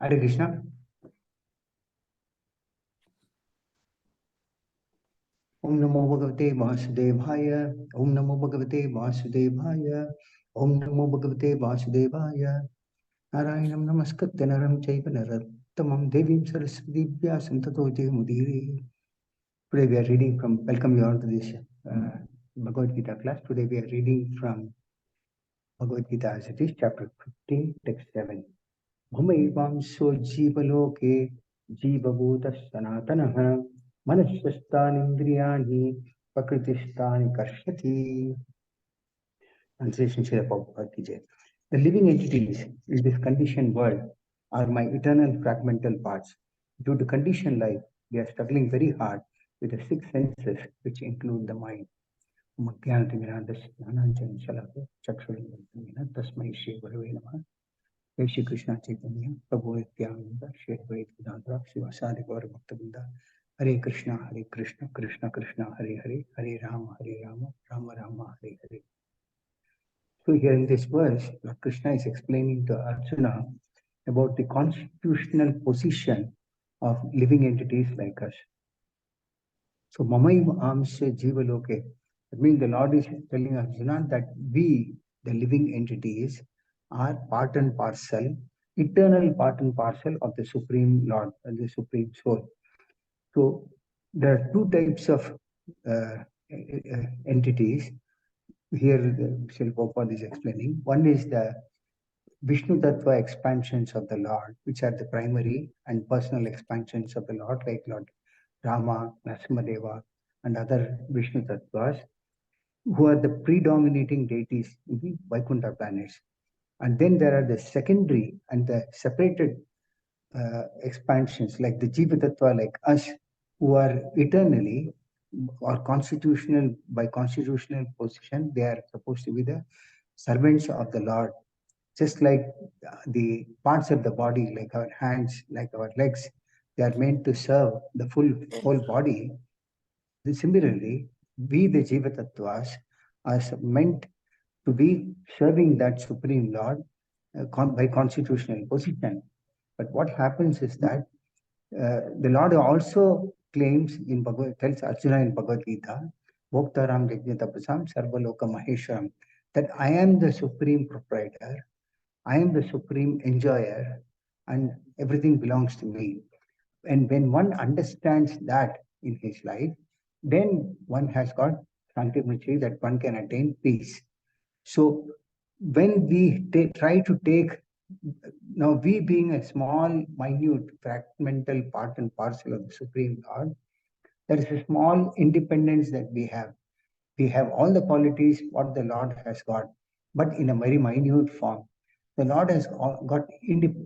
Hare Krishna. Om Namo Bhagavate Vasudevaya. Om Namo Bhagavate Vasudevaya. Om Namo Bhagavate Vasudevaya. Narayanam Namaskritya Naram Chaiva Narottamam Devim Saraswati Vyasam Tato Jayamudire. Today we are reading from, welcome you all to this Bhagavad Gita class. Today we are reading from Bhagavad Gita as it is, chapter 15, text 7. Bhumaivaamso jivaloke jivabhuta sanatanaha manasvasthanindriyani prakritisthani karshati. Translation Srila Prabhupada ki Jai. The living entities in this conditioned world are my eternal fragmental parts. Due to conditioned life, they are struggling very hard with the six senses which include the mind. Tasmai Shri Gurave Namaha. Shri Krishna Chaitanya, Prabhu Nityananda, Shri Advaita Vedanta, Srivasadi Gaura Bhaktavinda, Hare Krishna, Krishna Krishna, Hare Hare, Hare Rama, Rama Rama, Hare Hare. So here in this verse, Lord Krishna is explaining to Arjuna about the constitutional position of living entities like us. So Mamaiva Amsya Jiva Loke. That means the Lord is telling Arjuna that we, the living entities, are part and parcel, eternal part and parcel of the Supreme Lord, the Supreme Soul. So there are two types of entities. Here Srila Prabhupada is explaining. One is the Vishnu Tattva expansions of the Lord, which are the primary and personal expansions of the Lord, like Lord Rama, Narasimhadeva, and other Vishnu Tattvas, who are the predominating deities in the Vaikuntha planets. And then there are the secondary and the separated expansions, like the Jiva Tattva, like us, who are eternally or constitutional, by constitutional position, they are supposed to be the servants of the Lord. Just like the parts of the body, like our hands, like our legs, they are meant to serve the whole body. Similarly, we, the Jiva Tattvas, are meant to be serving that Supreme Lord by constitutional position. But what happens is that the Lord also claims tells Arjuna in Bhagavad Gita, Bhoktaram Yajnatapasam Sarvaloka Maheshwaram, that I am the supreme proprietor, I am the supreme enjoyer, and everything belongs to me. And when one understands that in his life, then one has got Shanti, that one can attain peace. So when we try to take, now we being a small, minute, fragmental part and parcel of the Supreme Lord, there is a small independence that we have. We have all the qualities what the Lord has got, but in a very minute form. The Lord has got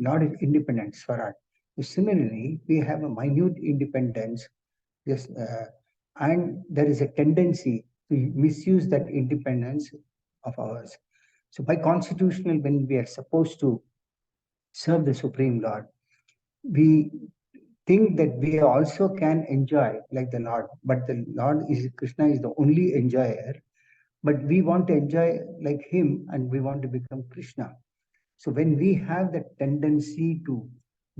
Lord is independent, Swaraj. So similarly, we have a minute independence, yes, and there is a tendency to misuse that independence of ours. So by constitutional, when we are supposed to serve the Supreme Lord, we think that we also can enjoy like the Lord, but the Lord is, Krishna is the only enjoyer, but we want to enjoy like him and we want to become Krishna. So when we have the tendency to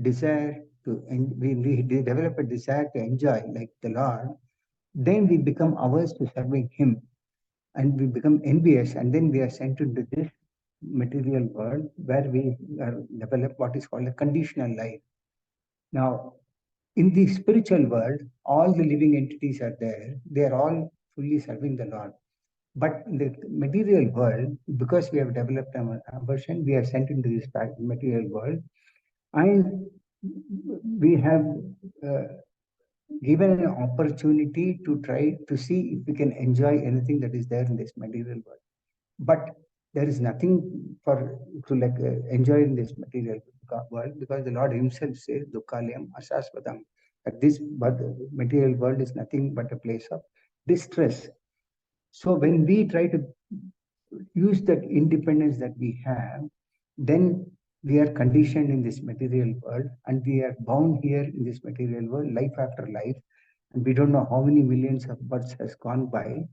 desire to, we develop a desire to enjoy like the Lord, then we become averse to serving him and we become envious, and then we are sent into this material world where we develop what is called a conditional life. Now, in the spiritual world, all the living entities are there. They are all fully serving the Lord. But in the material world, because we have developed an aversion, we are sent into this material world, and we have given an opportunity to try to see if we can enjoy anything that is there in this material world. But there is nothing to enjoy in this material world, because the Lord himself says, Dukkalayam Asasvatam, that this material world is nothing but a place of distress. So when we try to use that independence that we have, then we are conditioned in this material world, and we are bound here in this material world, life after life, and we don't know how many millions of births has gone by.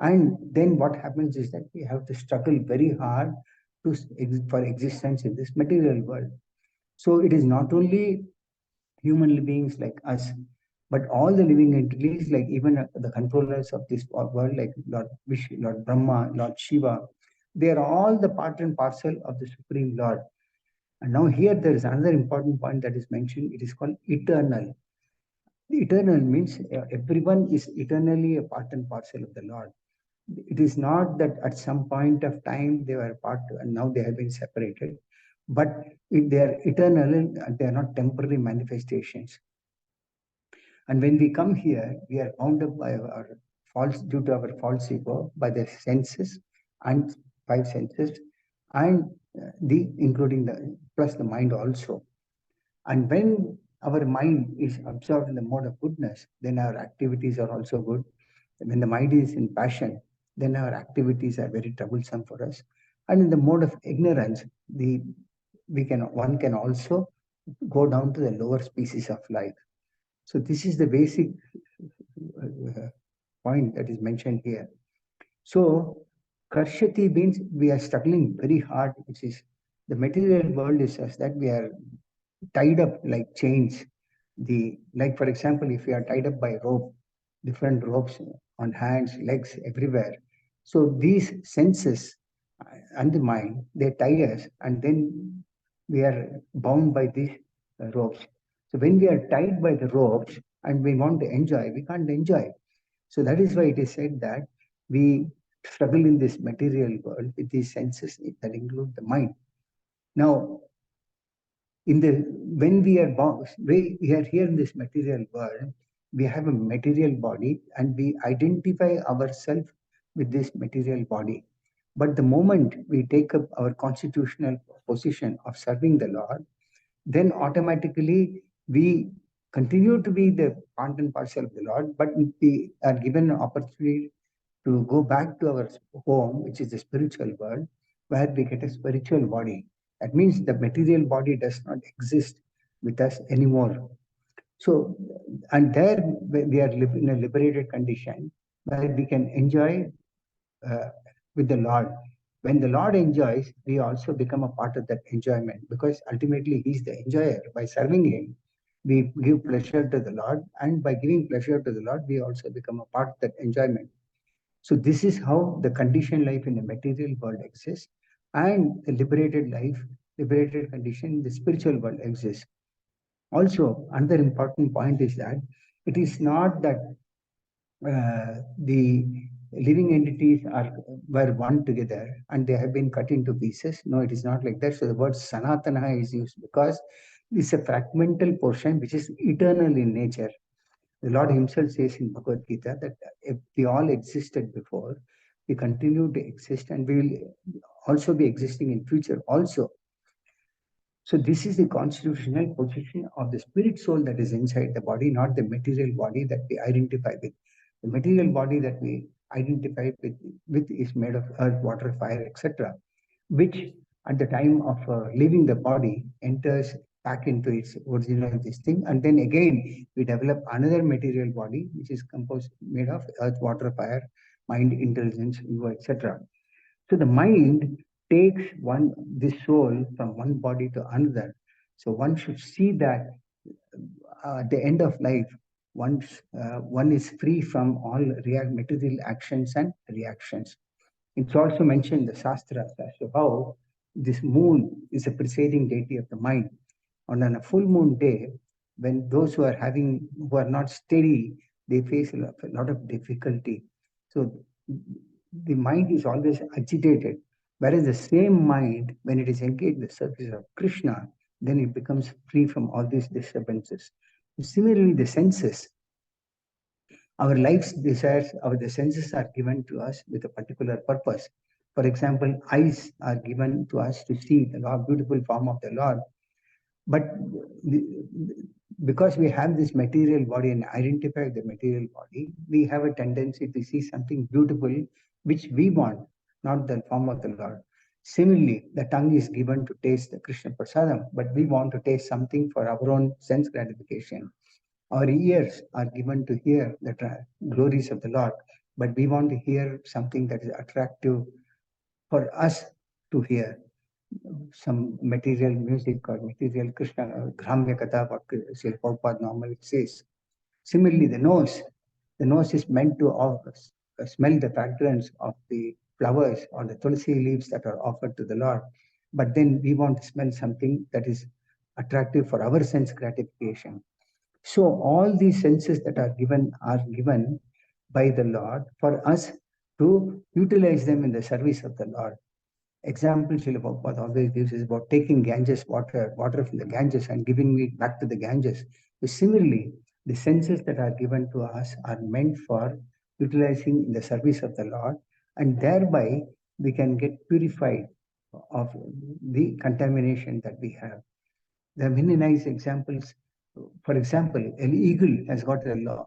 And then what happens is that we have to struggle very hard for existence in this material world. So it is not only human beings like us, but all the living entities, like even the controllers of this world, like Lord Vishnu, Lord Brahma, Lord Shiva, they are all the part and parcel of the Supreme Lord. And now here there is another important point that is mentioned. It is called eternal. Eternal means everyone is eternally a part and parcel of the Lord. It is not that at some point of time they were part and now they have been separated, but they are eternal and they are not temporary manifestations. And when we come here, we are bound up by our false, due to our false ego, by the senses and five senses, and the including the plus the mind also. And when our mind is absorbed in the mode of goodness, then our activities are also good. When the mind is in passion, then our activities are very troublesome for us. And in the mode of ignorance, one can also go down to the lower species of life. So this is the basic point that is mentioned here. So Karshati means we are struggling very hard, which is the material world is such that we are tied up like chains. Like for example, if we are tied up by rope, different ropes on hands, legs, everywhere. So these senses and the mind, they tie us, and then we are bound by these ropes. So when we are tied by the ropes and we want to enjoy, we can't enjoy. So that is why it is said that we struggle in this material world with these senses that include the mind. Now, when we are born, we are here in this material world, we have a material body and we identify ourselves with this material body. But the moment we take up our constitutional position of serving the Lord, then automatically we continue to be the part and parcel of the Lord, but we are given an opportunity to go back to our home, which is the spiritual world, where we get a spiritual body. That means the material body does not exist with us anymore. So, and there we are in a liberated condition where we can enjoy uh, with the Lord. When the Lord enjoys, we also become a part of that enjoyment because ultimately He is the enjoyer. By serving Him, we give pleasure to the Lord, and by giving pleasure to the Lord, we also become a part of that enjoyment. So this is how the conditioned life in the material world exists, and the liberated life, liberated condition in the spiritual world exists. Also, another important point is that it is not that the living entities were one together and they have been cut into pieces. No, it is not like that. So the word Sanatana is used because it's a fragmental portion which is eternal in nature. The Lord Himself says in Bhagavad Gita that if we all existed before, we continue to exist and we will also be existing in future also. So this is the constitutional position of the spirit soul that is inside the body, not the material body that we identify with. The material body that we identify with is made of earth, water, fire, etc., which at the time of leaving the body enters back into its original this thing, and then again we develop another material body which is composed made of earth, water, fire, mind, intelligence, ego, etc. So the mind takes this soul from one body to another. So one should see that at the end of life, one is free from all material actions and reactions. It's also mentioned in the Shastras as to how this moon is a presiding deity of the mind. And on a full moon day, when those who are not steady, they face a lot of difficulty. So the mind is always agitated. Whereas the same mind, when it is engaged in the service of Krishna, then it becomes free from all these disturbances. Similarly, the senses, our life's desires, the senses are given to us with a particular purpose. For example, eyes are given to us to see the Lord, beautiful form of the Lord. But because we have this material body and identify the material body, we have a tendency to see something beautiful which we want, not the form of the Lord. Similarly, the tongue is given to taste the Krishna Prasadam, but we want to taste something for our own sense gratification. Our ears are given to hear the glories of the Lord, but we want to hear something that is attractive for us to hear. some material music or material Krishna, Gramya Katha, what Srila Prabhupada normally says. Similarly, the nose is meant to smell the fragrance of the flowers or the tulsi leaves that are offered to the Lord. But then we want to smell something that is attractive for our sense gratification. So all these senses that are given by the Lord for us to utilize them in the service of the Lord. Example Srila Prabhupada always gives is about taking Ganges water from the Ganges and giving it back to the Ganges. So similarly, the senses that are given to us are meant for utilizing in the service of the Lord, and thereby we can get purified of the contamination that we have. There are many nice examples. For example, an eagle has got a law.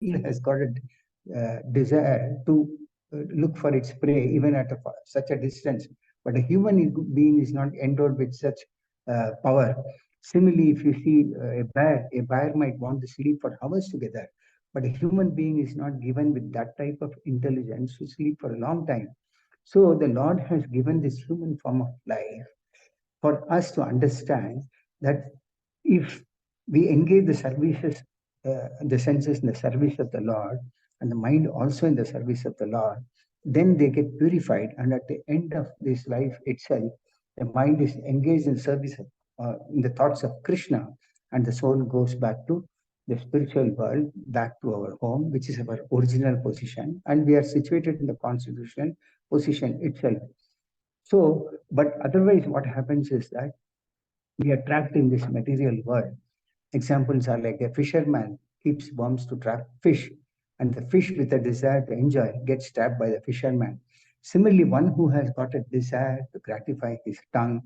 Eagle has got a desire to look for its prey even at such a distance. But a human being is not endowed with such power. Similarly, if you see a bear might want to sleep for hours together, but a human being is not given with that type of intelligence to sleep for a long time. So the Lord has given this human form of life for us to understand that if we engage the senses in the service of the Lord, and the mind also in the service of the Lord, then they get purified. And at the end of this life itself, the mind is engaged in service in the thoughts of Krishna, and the soul goes back to the spiritual world, back to our home, which is our original position, and we are situated in the constitutional position itself. So, but otherwise, what happens is that we are trapped in this material world. Examples are like a fisherman keeps worms to trap fish, and the fish with a desire to enjoy gets trapped by the fisherman. Similarly, one who has got a desire to gratify his tongue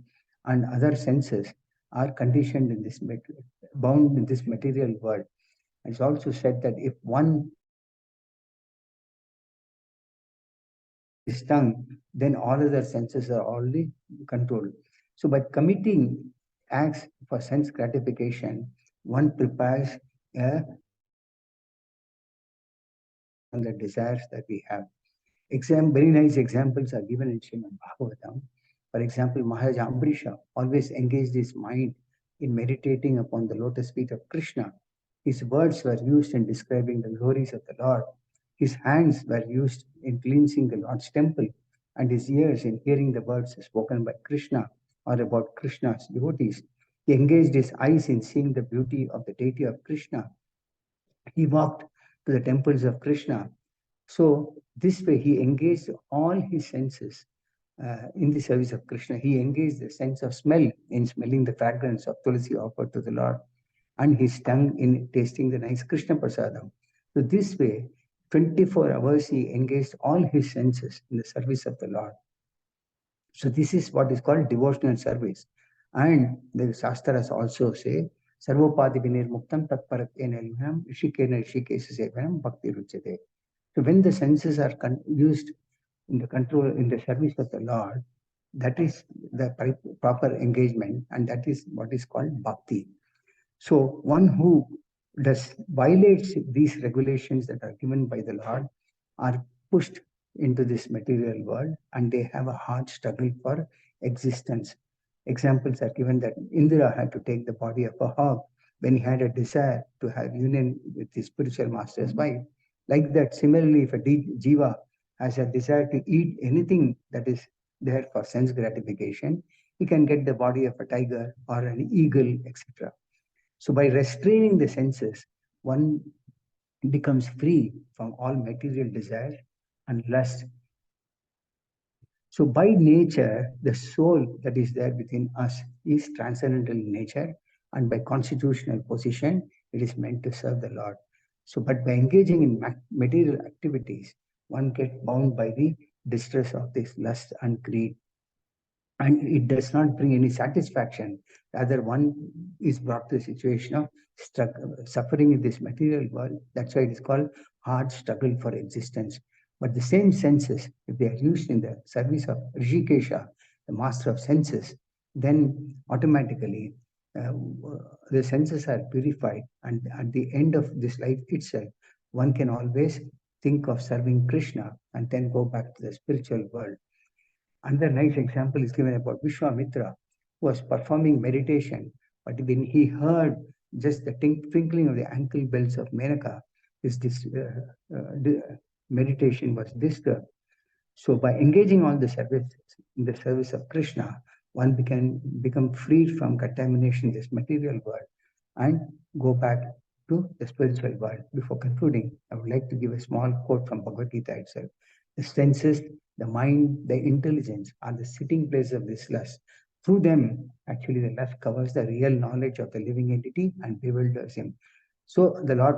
and other senses are conditioned in this bound in this material world. It's also said that if one his tongue, then all other senses are already controlled. So by committing acts for sense gratification, one prepares on the desires that we have. Very nice examples are given in Srimad Bhagavatam. For example, Maharaj Ambrisha always engaged his mind in meditating upon the lotus feet of Krishna. His words were used in describing the glories of the Lord. His hands were used in cleansing the Lord's temple, and his ears in hearing the words spoken by Krishna or about Krishna's devotees. He engaged his eyes in seeing the beauty of the deity of Krishna. He walked to the temples of Krishna. So this way he engaged all his senses in the service of Krishna. He engaged the sense of smell in smelling the fragrance of tulsi offered to the Lord, and his tongue in tasting the nice Krishna prasadam. So this way, 24 hours he engaged all his senses in the service of the Lord. So this is what is called devotional service. And the Shastras also say, Sarvopadi Vinir Muktam Tatparatena Ilham Rishikena Rishikesa Sevanam Bhakti Ruchate. So when the senses are used in the control, in the service of the Lord, that is the proper engagement, and that is what is called bhakti. So one who violates these regulations that are given by the Lord are pushed into this material world, and they have a hard struggle for existence. Examples are given that Indra had to take the body of a hog when he had a desire to have union with his spiritual master's wife. Like that, similarly, if a jiva has a desire to eat anything that is there for sense gratification, he can get the body of a tiger or an eagle, etc. So by restraining the senses, one becomes free from all material desire and lust. So by nature, the soul that is there within us is transcendental in nature, and by constitutional position, it is meant to serve the Lord. So, but by engaging in material activities, one gets bound by the distress of this lust and greed, and it does not bring any satisfaction. Rather, one is brought to a situation of suffering in this material world. That's why it is called hard struggle for existence. But the same senses, if they are used in the service of Rishikesha, the master of senses, then automatically the senses are purified, and at the end of this life itself, one can always think of serving Krishna and then go back to the spiritual world. Another nice example is given about Vishwamitra, who was performing meditation, but when he heard just the twinkling of the ankle bells of Menaka, his meditation was disturbed. So by engaging on the service in the service of Krishna, one can become freed from contamination in this material world and go back to the spiritual world. Before concluding, I would like to give a small quote from Bhagavad Gita itself. The senses, the mind, the intelligence are the sitting place of this lust. Through them, actually, the lust covers the real knowledge of the living entity and bewilders him. So the Lord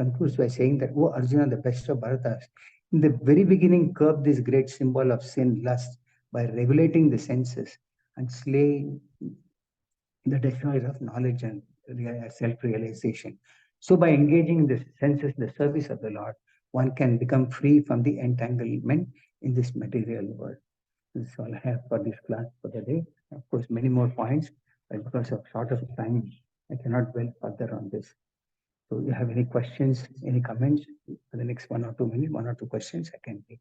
concludes by saying that, "O Arjuna, the best of Bharatas, in the very beginning, curb this great symbol of sin, lust, by regulating the senses and slaying the destroyer of knowledge and self-realization. So by engaging in the senses, the service of the Lord, one can become free from the entanglement in this material world." This is all I have for this class for the day. Of course, many more points, but because of short of time, I cannot dwell further on this. So you have any questions, any comments for the next 1 or 2 minutes, 1 or 2 questions I can take.